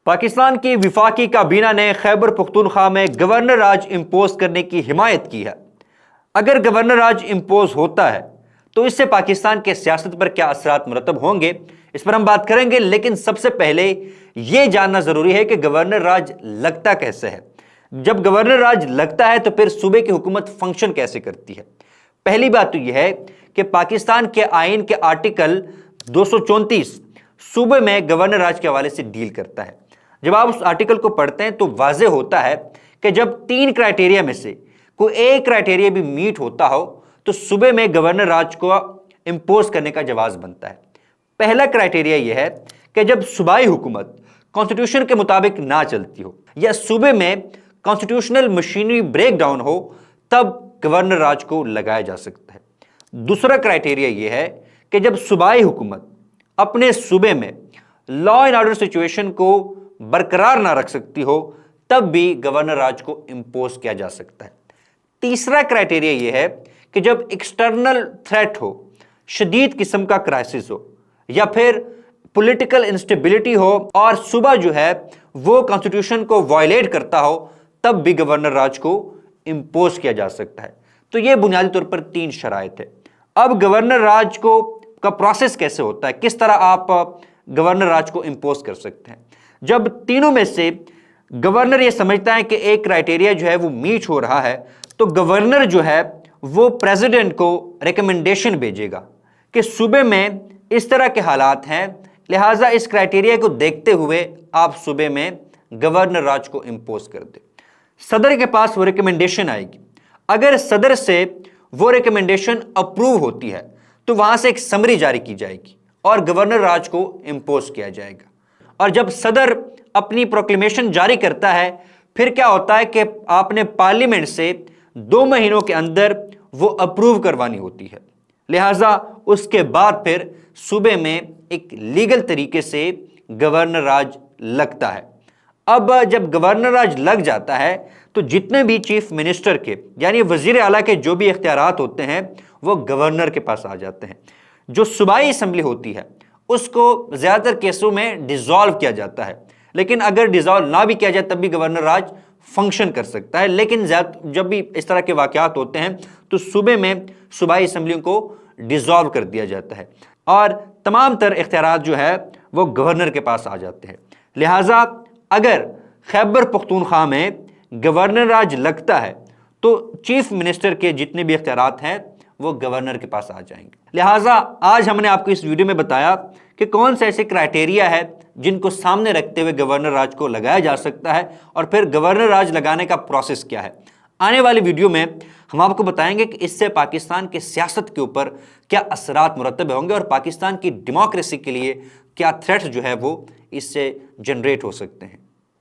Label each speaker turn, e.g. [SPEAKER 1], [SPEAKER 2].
[SPEAKER 1] पाकिस्तान की विफाकी काबीना ने खैबर पख्तूनख्वा में गवर्नर राज इम्पोज करने की हिमायत की है। अगर गवर्नर राज इम्पोज होता है तो इससे पाकिस्तान के सियासत पर क्या असरात मुरतब होंगे, इस पर हम बात करेंगे। लेकिन सबसे पहले यह जानना जरूरी है कि गवर्नर राज लगता कैसे है। जब गवर्नर राज लगता है तो फिर सूबे की हुकूमत फंक्शन कैसे करती है। पहली बात तो यह है कि पाकिस्तान के आईन के आर्टिकल 234 सूबे में गवर्नर राज के हवाले से डील करता है। जब आप उस आर्टिकल को पढ़ते हैं तो वाजे होता है कि जब 3 क्राइटेरिया में से कोई एक क्राइटेरिया भी मीट होता हो तो सूबे में गवर्नर राज को इंपोज करने का जवाज बनता है। पहला क्राइटेरिया यह है कि जब सूबाई हुकूमत कॉन्स्टिट्यूशन के मुताबिक ना चलती हो या सूबे में कॉन्स्टिट्यूशनल मशीनरी ब्रेक डाउन हो, तब गवर्नर राज को लगाया जा सकता है। दूसरा क्राइटेरिया यह है कि जब सूबाई हुकूमत अपने सूबे में लॉ एंड ऑर्डर सिचुएशन को बरकरार ना रख सकती हो, तब भी गवर्नर राज को इंपोज किया जा सकता है। तीसरा क्राइटेरिया यह है कि जब एक्सटर्नल थ्रेट हो, शदीद किस्म का क्राइसिस हो या फिर पॉलिटिकल इंस्टेबिलिटी हो और सूबा जो है वो कॉन्स्टिट्यूशन को वायलेट करता हो, तब भी गवर्नर राज को इंपोज किया जा सकता है। तो यह बुनियादी तौर पर 3 शराइत है। अब गवर्नर राज को का प्रोसेस कैसे होता है, किस तरह आप गवर्नर राज को इंपोज कर सकते हैं। जब तीनों में से गवर्नर यह समझता है कि एक क्राइटेरिया जो है वो मीट हो रहा है, तो गवर्नर जो है वो प्रेसिडेंट को रिकमेंडेशन भेजेगा कि सूबे में इस तरह के हालात हैं, लिहाजा इस क्राइटेरिया को देखते हुए आप सूबे में गवर्नर राज को इंपोज कर दे। सदर के पास वो रिकमेंडेशन आएगी। अगर सदर से वो रिकमेंडेशन अप्रूव होती है तो वहां से एक समरी जारी की जाएगी और गवर्नर राज को इंपोज किया जाएगा। और जब सदर अपनी प्रोक्लेमेशन जारी करता है, फिर क्या होता है कि आपने पार्लियामेंट से 2 महीनों के अंदर वो अप्रूव करवानी होती है। लिहाजा उसके बाद फिर सूबे में एक लीगल तरीके से गवर्नर राज लगता है। अब जब गवर्नर राज लग जाता है तो जितने भी चीफ मिनिस्टर के यानी वजीर आला के जो भी इख्तियारात होते हैं वो गवर्नर के पास आ जाते हैं। जो सूबाई असेंबली होती है उसको ज्यादातर केसों में डिसॉल्व किया जाता है, लेकिन अगर डिसॉल्व ना भी किया जाए तब भी गवर्नर राज फंक्शन कर सकता है। लेकिन जब भी इस तरह के वाकयात होते हैं तो सूबे में सूबाई असेंबलियों को डिसॉल्व कर दिया जाता है और तमाम तर इख्तियारात जो है वो गवर्नर के पास आ जाते हैं। लिहाजा अगर खैबर पख्तूनख्वा में गवर्नर राज लगता है तो चीफ मिनिस्टर के जितने भी इख्तियारात हैं वो गवर्नर के पास आ जाएंगे। लिहाजा आज हमने आपको इस वीडियो में बताया कि कौन से ऐसे क्राइटेरिया है जिनको सामने रखते हुए गवर्नर राज को लगाया जा सकता है और फिर गवर्नर राज लगाने का प्रोसेस क्या है। आने वाली वीडियो में हम आपको बताएंगे कि इससे पाकिस्तान के सियासत के ऊपर क्या असरात मुरतब होंगे और पाकिस्तान की डेमोक्रेसी के लिए क्या थ्रेट्स जो है वो इससे जनरेट हो सकते हैं।